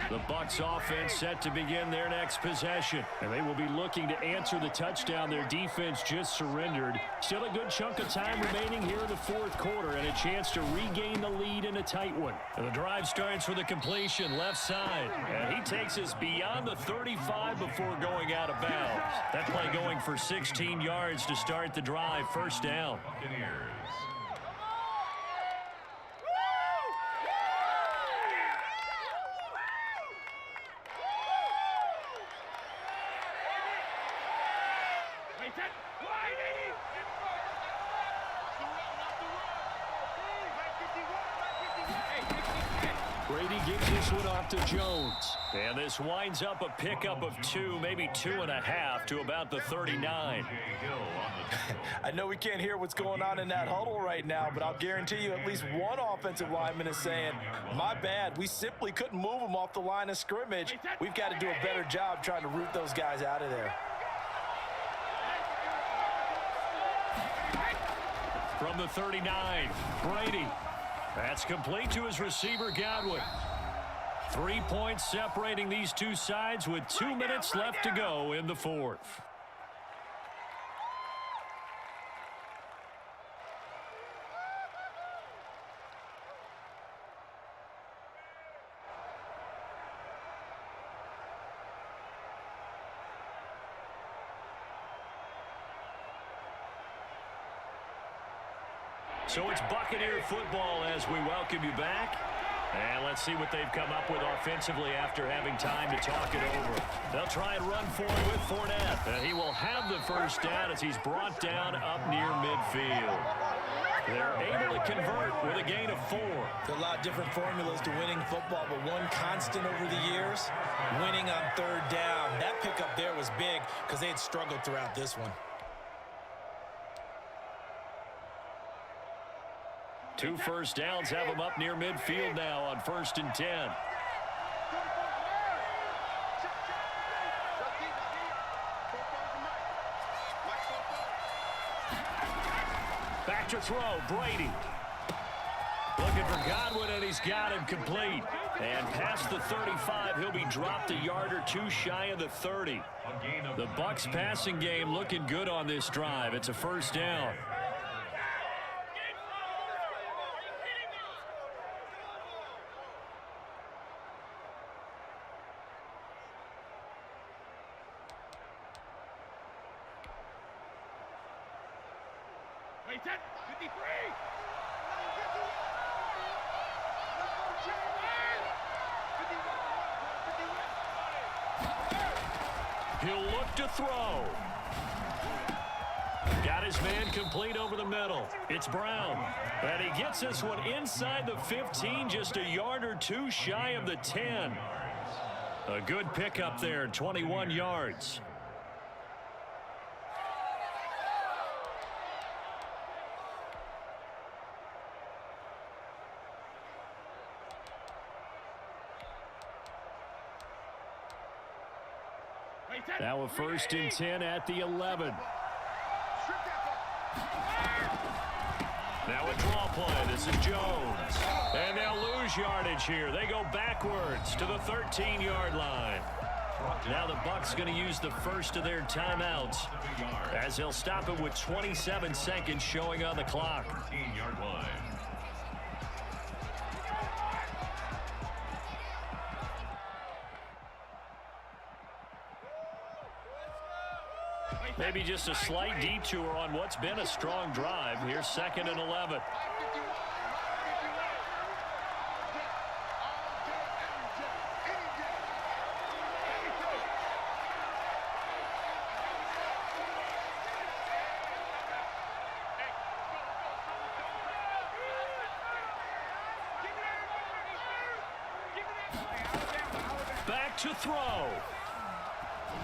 [SPEAKER 1] The Bucs offense set to begin their next possession. And they will be looking to answer the touchdown their defense just surrendered. Still a good chunk of time remaining here in the 4th quarter and a chance to regain the lead in a tight one. And the drive starts with a completion left side. And he takes us beyond the 35 before going out of bounds. That play going for 16 yards to start the drive. First down.
[SPEAKER 2] Buccaneers.
[SPEAKER 1] Brady gives this one off to Jones. And this winds up a pickup of 2, maybe 2.5 to about the 39.
[SPEAKER 3] I know we can't hear what's going on in that huddle right now, but I'll guarantee you at least one offensive lineman is saying, my bad, we simply couldn't move them off the line of scrimmage. We've got to do a better job trying to root those guys out of there.
[SPEAKER 1] From the 39, Brady. That's complete to his receiver, Godwin. 3 points separating these two sides with 2 minutes left to go in the 4th. So it's Buccaneer football as we welcome you back. And let's see what they've come up with offensively after having time to talk it over. They'll try and run for it with Fournette. And he will have the first down as he's brought down up near midfield. They're able to convert with a gain of 4.
[SPEAKER 3] There are a lot of different formulas to winning football, but one constant over the years, winning on 3rd down. That pickup there was big because they had struggled throughout this one.
[SPEAKER 1] 2 first downs have them up near midfield now on 1st and 10. Back to throw, Brady. Looking for Godwin, and he's got him complete. And past the 35, he'll be dropped a yard or 2 shy of the 30. The Bucs passing game looking good on this drive. It's a first down.
[SPEAKER 6] Wait, 10, 53.
[SPEAKER 1] He'll look to throw. Got his man complete over the middle. It's Brown. And he gets this one inside the 15, just a yard or 2 shy of the 10. A good pickup there, 21 yards.
[SPEAKER 5] Now a 1st and 10 at the 11.
[SPEAKER 1] Now a draw play. This is Jones. And they'll lose yardage here. They go backwards to the 13-yard line. Now the Bucs going to use the first of their timeouts as they'll stop it with 27 seconds showing on the clock.
[SPEAKER 2] 13-yard line.
[SPEAKER 1] Maybe just a slight detour on what's been a strong drive. Here's 2nd and 11. Back to throw.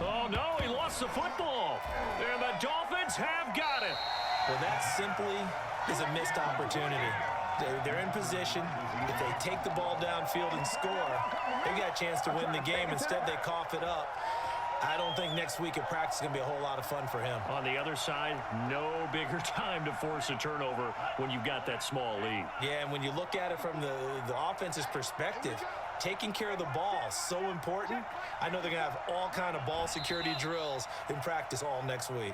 [SPEAKER 1] Oh, no, he lost the football. And the Dolphins have got it.
[SPEAKER 3] Well, that simply is a missed opportunity. They're in position. If they take the ball downfield and score, they've got a chance to win the game. Instead, they cough it up. I don't think next week at practice is going to be a whole lot of fun for him.
[SPEAKER 1] On the other side, no bigger time to force a turnover when you've got that small lead.
[SPEAKER 3] Yeah, and when you look at it from the offense's perspective, taking care of the ball is so important. I know they're going to have all kind of ball security drills in practice all next week.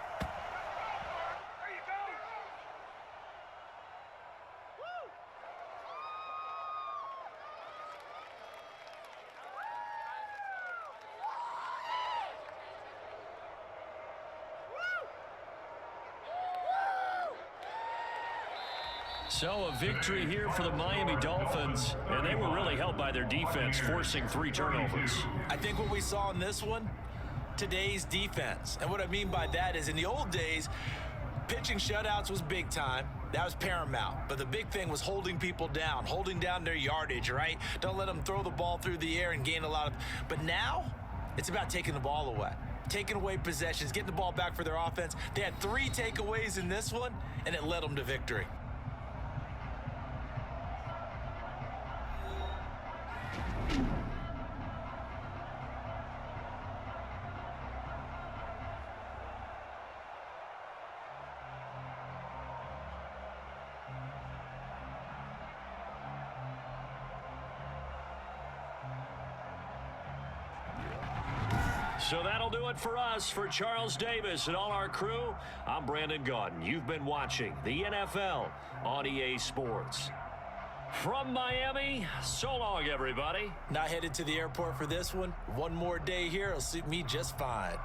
[SPEAKER 1] So a victory here for the Miami Dolphins, and they were really helped by their defense, forcing 3 turnovers.
[SPEAKER 3] I think what we saw in this one, today's defense. And what I mean by that is in the old days, pitching shutouts was big time. That was paramount. But the big thing was holding people down, holding down their yardage, right? Don't let them throw the ball through the air and gain a lot of... But now, it's about taking the ball away. Taking away possessions, getting the ball back for their offense. They had 3 takeaways in this one, and it led them to victory.
[SPEAKER 1] So that'll do it for us. For Charles Davis and all our crew, I'm Brandon Gaudin. You've been watching the NFL on EA Sports. From Miami, so long, everybody.
[SPEAKER 3] Not headed to the airport for this one. One more day here will suit me just fine.